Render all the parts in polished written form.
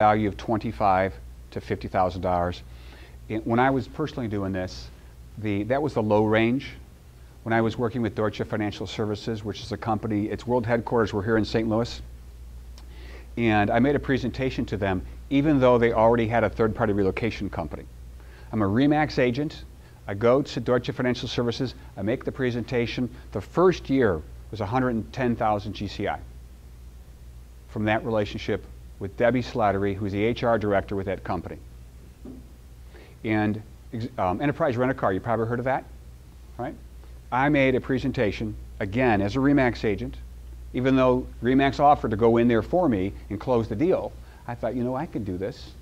value of $25,000 to $50,000. When I was personally doing this, that was the low range. When I was working with Deutsche Financial Services, which is a company, its world headquarters were here in St. Louis, and I made a presentation to them even though they already had a third-party relocation company. I'm a RE/MAX agent. I go to Deutsche Financial Services, I make the presentation. The first year was 110,000 GCI from that relationship with Debbie Slattery, who's the HR director with that company. And Enterprise Rent-A-Car, you probably heard of that, right? I made a presentation, again, as a RE/MAX agent. Even though RE/MAX offered to go in there for me and close the deal, I thought, you know, I can do this.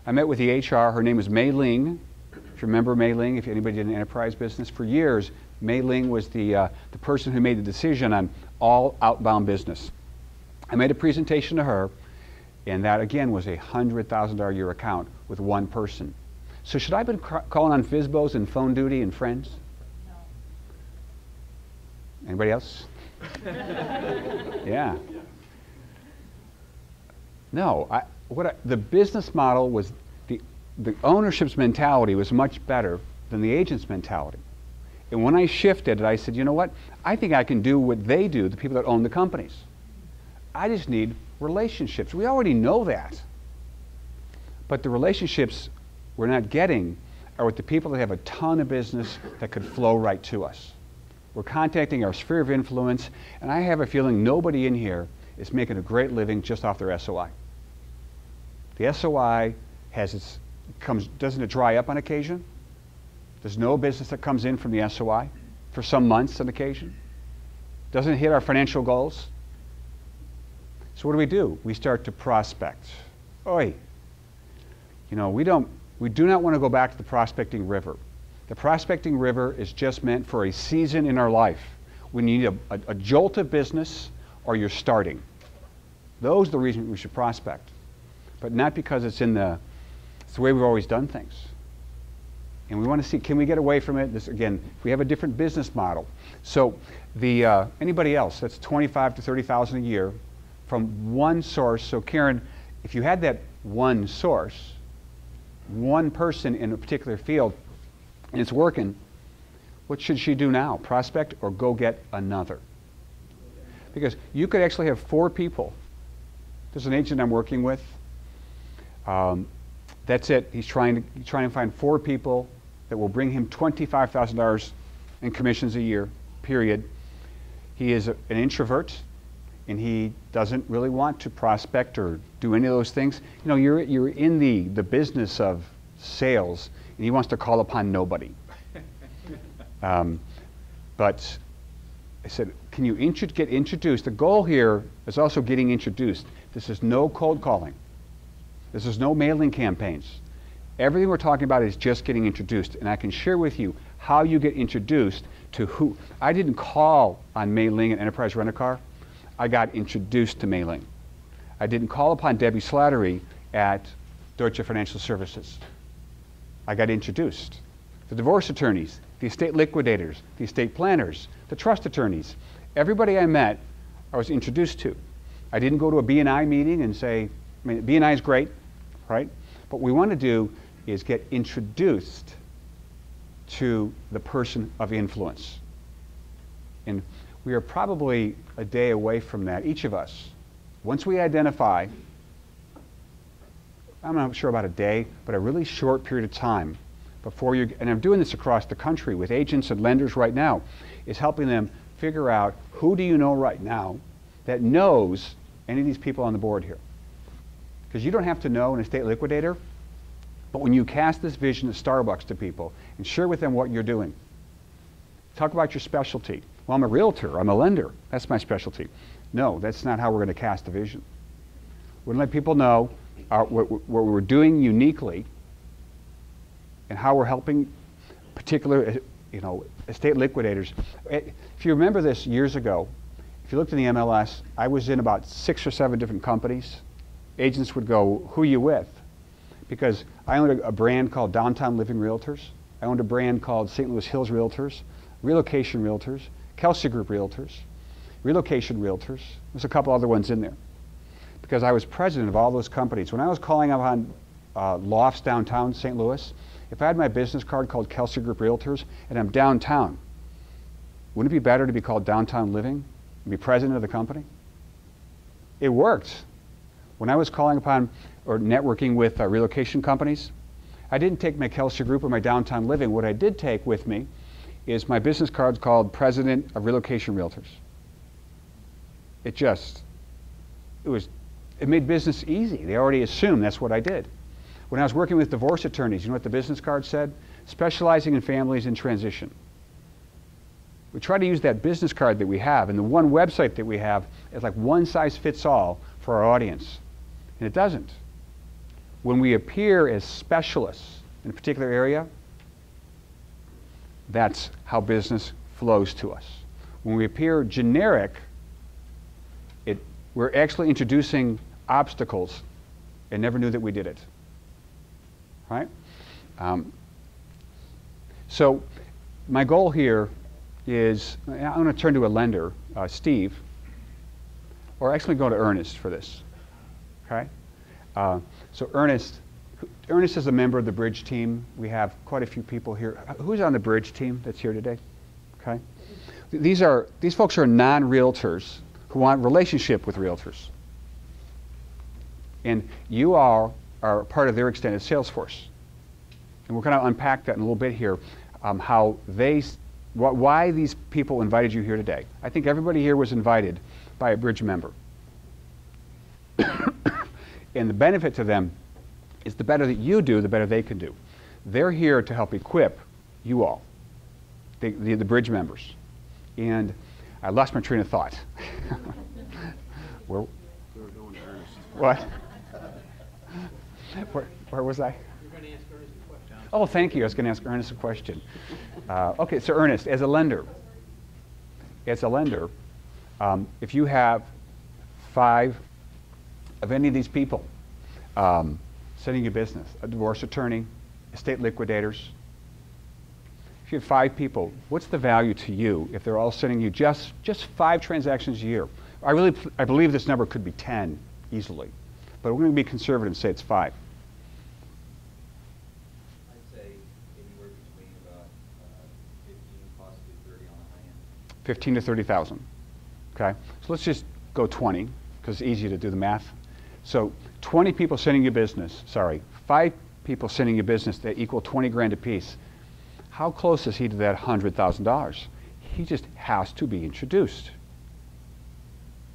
I met with the HR. Her name was Mei Ling. If you remember Mei Ling, if anybody did an enterprise business, for years, Mei Ling was the person who made the decision on all outbound business. I made a presentation to her, and that, again, was a $100,000 a year account with one person. So should I have been calling on FSBOs and Phone Duty and Friends? No. Anybody else? Yeah. No, the business model was, the ownership's mentality was much better than the agent's mentality. And when I shifted it, I said, you know what? I think I can do what they do, the people that own the companies. I just need relationships. We already know that. But the relationships we're not getting are with the people that have a ton of business that could flow right to us. We're contacting our sphere of influence, and I have a feeling nobody in here is making a great living just off their SOI. The SOI has doesn't it dry up on occasion? There's no business that comes in from the SOI for some months on occasion. Doesn't it hit our financial goals? So what do? We start to prospect. Oi, you know, we do not want to go back to the prospecting river. The prospecting river is just meant for a season in our life. When you need a jolt of business or you're starting. Those are the reasons we should prospect. But not because it's the way we've always done things. And we want to see, can we get away from it? This, again, we have a different business model. So anybody else, that's $25,000 to $30,000 a year from one source. So Karen, if you had that one source, one person in a particular field, and it's working, what should she do now? Prospect or go get another? Because you could actually have 4 people. There's an agent I'm working with. That's it. He's trying to find 4 people that will bring him $25,000 in commissions a year, period. He is an introvert, and he doesn't really want to prospect or do any of those things. You know, you're in the business of sales, and he wants to call upon nobody. But I said, can you get introduced? The goal here is also getting introduced. This is no cold calling. This is no mailing campaigns. Everything we're talking about is just getting introduced. And I can share with you how you get introduced to who. I didn't call on Mei Ling at Enterprise Rent-A-Car. I got introduced to Mei Ling. I didn't call upon Debbie Slattery at Deutsche Financial Services. I got introduced. The divorce attorneys, the estate liquidators, the estate planners, the trust attorneys, everybody I met, I was introduced to. I didn't go to a B&I meeting and say, I mean, B&I is great, right? But what we want to do is get introduced to the person of influence. And we are probably a day away from that, each of us. Once we identify, I'm not sure about a day, but a really short period of time before you, and I'm doing this across the country with agents and lenders right now, is helping them figure out who do you know right now that knows any of these people on the board here. Because you don't have to know an estate liquidator, but when you cast this vision of Starbucks to people and share with them what you're doing, talk about your specialty. Well, I'm a realtor, I'm a lender, that's my specialty. No, that's not how we're going to cast the vision. We're going to let people know what we're doing uniquely and how we're helping particular, estate liquidators. If you remember this years ago, if you looked in the MLS, I was in about 6 or 7 different companies. Agents would go, who are you with? Because I owned a brand called Downtown Living Realtors. I owned a brand called St. Louis Hills Realtors, Relocation Realtors, Kelsey Group Realtors, Relocation Realtors. There's a couple other ones in there. because I was president of all those companies. When I was calling up on lofts downtown St. Louis, if I had my business card called Kelsey Group Realtors and I'm downtown, wouldn't it be better to be called Downtown Living and be president of the company? It worked. When I was calling upon or networking with relocation companies, I didn't take my Kelsey Group or my Downtown Living. What I did take with me is my business card called President of Relocation Realtors. It made business easy. They already assumed that's what I did. When I was working with divorce attorneys, you know what the business card said? Specializing in families in transition. We try to use that business card that we have and the one website that we have as like one size fits all for our audience. And it doesn't. When we appear as specialists in a particular area, that's how business flows to us. When we appear generic, we're actually introducing obstacles and never knew that we did it. Right? So my goal here is, I'm going to turn to a lender, Steve, or actually go to Ernest for this. Okay? So Ernest is a member of the Bridge team. We have quite a few people here. Who's on the Bridge team that's here today? Okay. These folks are non-realtors who want relationship with realtors. And you are part of their extended sales force. And we're going to unpack that in a little bit here, why these people invited you here today. I think everybody here was invited by a Bridge member. And the benefit to them is the better that you do, the better they can do. They're here to help equip you all, the Bridge members. And I lost my train of thought. Where? We were going to Ernest. What? Where was I? You're going to ask Ernest a question. Oh, thank you. I was going to ask Ernest a question. Okay, so Ernest, as a lender, if you have 5 of any of these people sending you business, a divorce attorney, estate liquidators, if you have 5 people, what's the value to you if they're all sending you just 5 transactions a year? I believe this number could be 10 easily, but we're going to be conservative and say it's 5. I'd say anywhere between about 15, possibly 30 on the high end. 15 to 30,000. Okay, so let's just go 20 because it's easy to do the math. So 20 people sending you business. Sorry, 5 people sending you business that equal 20 grand a piece. How close is he to that $100,000? He just has to be introduced.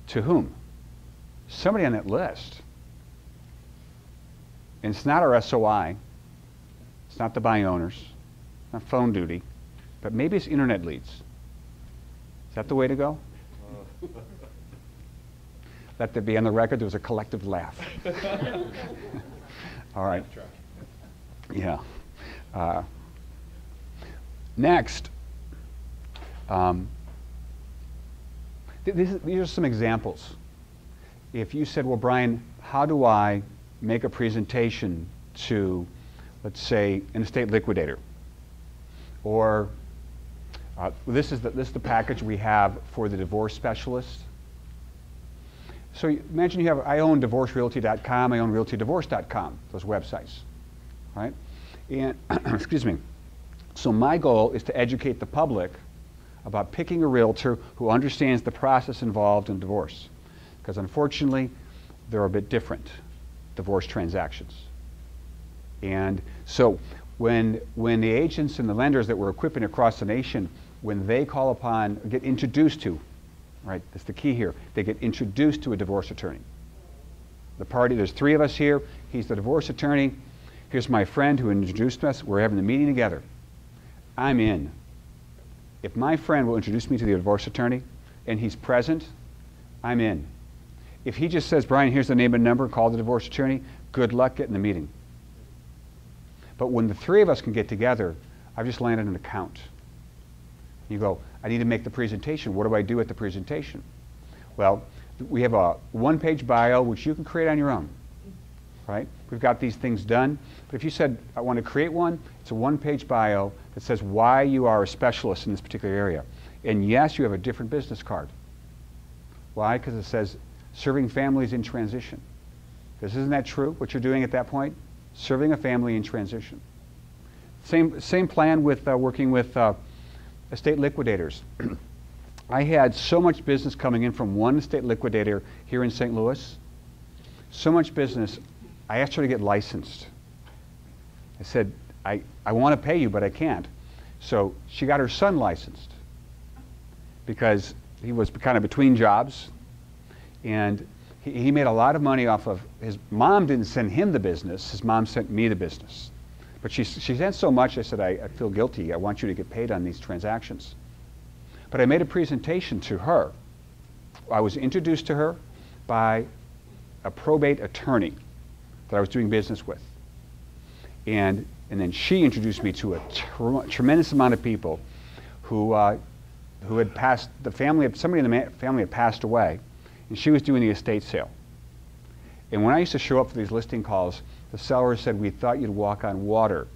To whom? Somebody on that list. And it's not our SOI. It's not the buying owners. It's not phone duty. But maybe it's internet leads. Is that the way to go? Let that be on the record. There was a collective laugh. All right. Yeah. Next, these are some examples. If you said, well, Brian, how do I make a presentation to, let's say, an estate liquidator? Or this is the package we have for the divorce specialist. So imagine I own divorcerealty.com, I own realtydivorce.com, those websites, right? And, excuse me. So my goal is to educate the public about picking a realtor who understands the process involved in divorce. Because unfortunately, they're a bit different, divorce transactions. And so when the agents and the lenders that we're equipping across the nation, when they call upon, get introduced to, right, that's the key here, they get introduced to a divorce attorney. The party, there's 3 of us here, he's the divorce attorney, here's my friend who introduced us, we're having the meeting together. I'm in. If my friend will introduce me to the divorce attorney and he's present, I'm in. If he just says, Brian, here's the name and number, call the divorce attorney, good luck getting the meeting. But when the 3 of us can get together, I've just landed an account. You go, I need to make the presentation. What do I do at the presentation? Well, we have a 1-page bio, which you can create on your own. Right? We've got these things done. But if you said, I want to create one, it's a 1-page bio that says why you are a specialist in this particular area. And yes, you have a different business card. Why? Because it says serving families in transition. Because isn't that true, what you're doing at that point? Serving a family in transition. Same plan with working with estate liquidators. I had so much business coming in from one estate liquidator here in St. Louis. So much business, I asked her to get licensed. I said, I want to pay you, but I can't. So she got her son licensed because he was kind of between jobs, and he made a lot of money off of, his mom didn't send him the business, his mom sent me the business. But she sent so much, I said, I feel guilty. I want you to get paid on these transactions. But I made a presentation to her. I was introduced to her by a probate attorney that I was doing business with. And then she introduced me to a tremendous amount of people who had passed, somebody in the family had passed away, and she was doing the estate sale. And when I used to show up for these listing calls, the seller said, we thought you'd walk on water,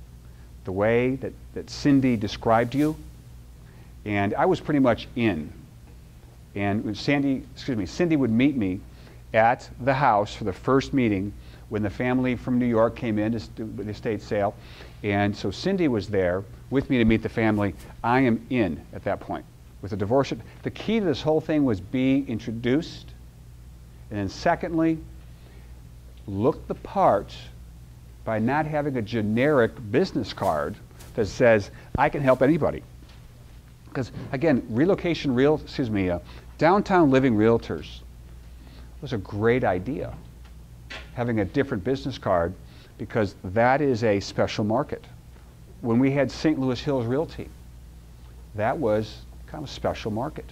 the way that Cindy described you. And I was pretty much in. And Cindy would meet me at the house for the first meeting when the family from New York came in to do the estate sale. And so Cindy was there with me to meet the family. I am in at that point. With a divorce, the key to this whole thing was be introduced. And then secondly, look the part by not having a generic business card that says, I can help anybody. Because again, downtown living realtors was a great idea, having a different business card, because that is a special market. When we had St. Louis Hills Realty, that was kind of a special market.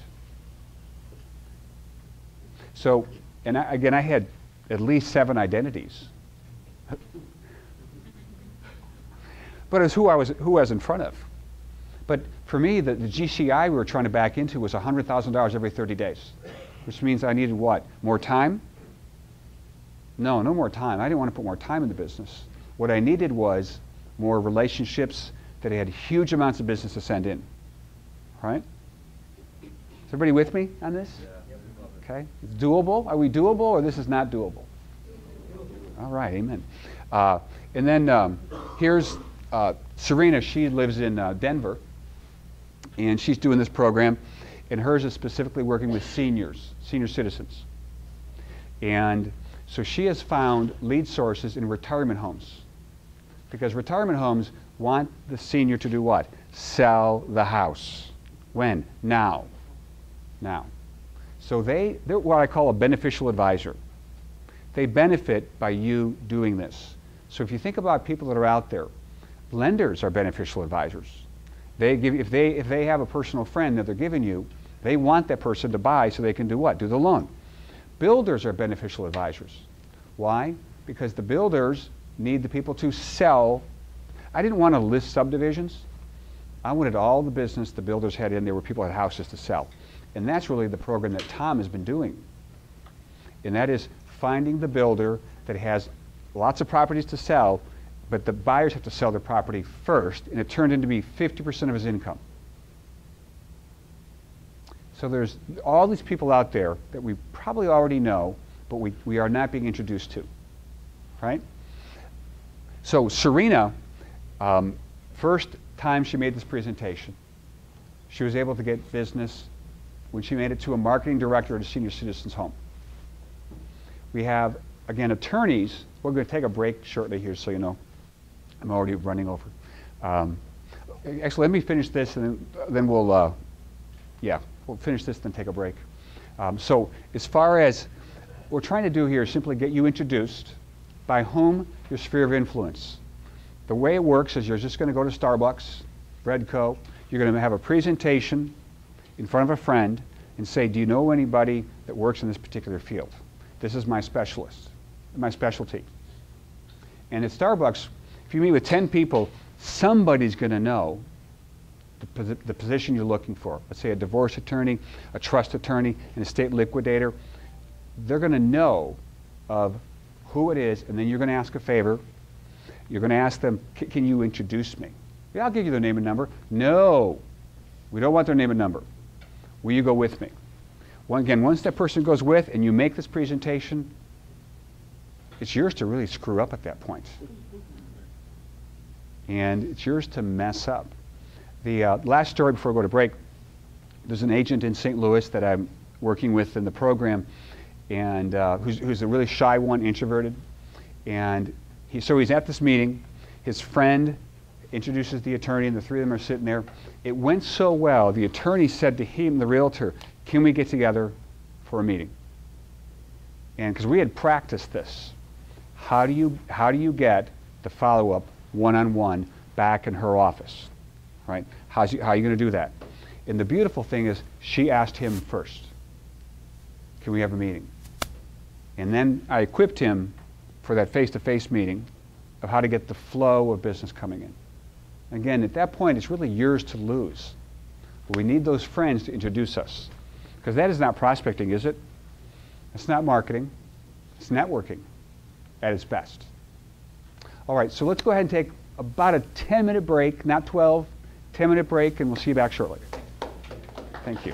So, and I had at least 7 identities. But it's who I was in front of. But for me, the GCI we were trying to back into was $100,000 every 30 days, which means I needed what? More time? No more time. I didn't want to put more time in the business. What I needed was more relationships that had huge amounts of business to send in. Right? Is everybody with me on this? Yeah. Okay. It's doable. Are we doable, or this is not doable? All right. Amen. And then here's Serena. She lives in Denver, and she's doing this program, and hers is specifically working with senior citizens. And so she has found lead sources in retirement homes, because retirement homes want the senior to do what? Sell the house. When? Now. So they're what I call a beneficial advisor. They benefit by you doing this. So if you think about people that are out there, lenders are beneficial advisors. If they have a personal friend that they're giving you, they want that person to buy so they can do what? Do the loan. Builders are beneficial advisors. Why? Because the builders need the people to sell. I didn't want to list subdivisions. I wanted all the business the builders had in there where people had houses to sell. And that's really the program that Tom has been doing. And that is finding the builder that has lots of properties to sell, but the buyers have to sell their property first, and it turned into be 50% of his income. So there's all these people out there that we probably already know, but we are not being introduced to, right? So Serena, first time she made this presentation, she was able to get business when she made it to a marketing director at a senior citizen's home. We have, again, attorneys. We're going to take a break shortly here, so you know. I'm already running over. Actually, let me finish this, and then we'll finish this, then take a break. So as far as what we're trying to do here is simply get you introduced by whom your sphere of influence. The way it works is you're just going to go to Starbucks, Redco. You're going to have a presentation in front of a friend and say, do you know anybody that works in this particular field? This is my specialist, my specialty. And at Starbucks, if you meet with 10 people, somebody's going to know the position you're looking for. Let's say a divorce attorney, a trust attorney, an estate liquidator. They're going to know of who it is, and then you're going to ask a favor. You're going to ask them, can you introduce me? Yeah, I'll give you their name and number. No, we don't want their name and number. Will you go with me? Again, once that person goes with and you make this presentation, it's yours to really screw up at that point. And it's yours to mess up. The last story before we go to break, there's an agent in St. Louis that I'm working with in the program, and who's a really shy one, introverted. And so he's at this meeting. His friend introduces the attorney, and the three of them are sitting there. It went so well, the attorney said to him, the realtor, can we get together for a meeting? And because we had practiced this, how do you get the follow-up one-on-one back in her office, right? How are you going to do that? And the beautiful thing is, she asked him first, can we have a meeting? And then I equipped him for that face-to-face meeting of how to get the flow of business coming in. Again, at that point, it's really yours to lose. But we need those friends to introduce us. Because that is not prospecting, is it? It's not marketing. It's networking at its best. All right, so let's go ahead and take about a 10-minute break, not 12, 10-minute break, and we'll see you back shortly. Thank you.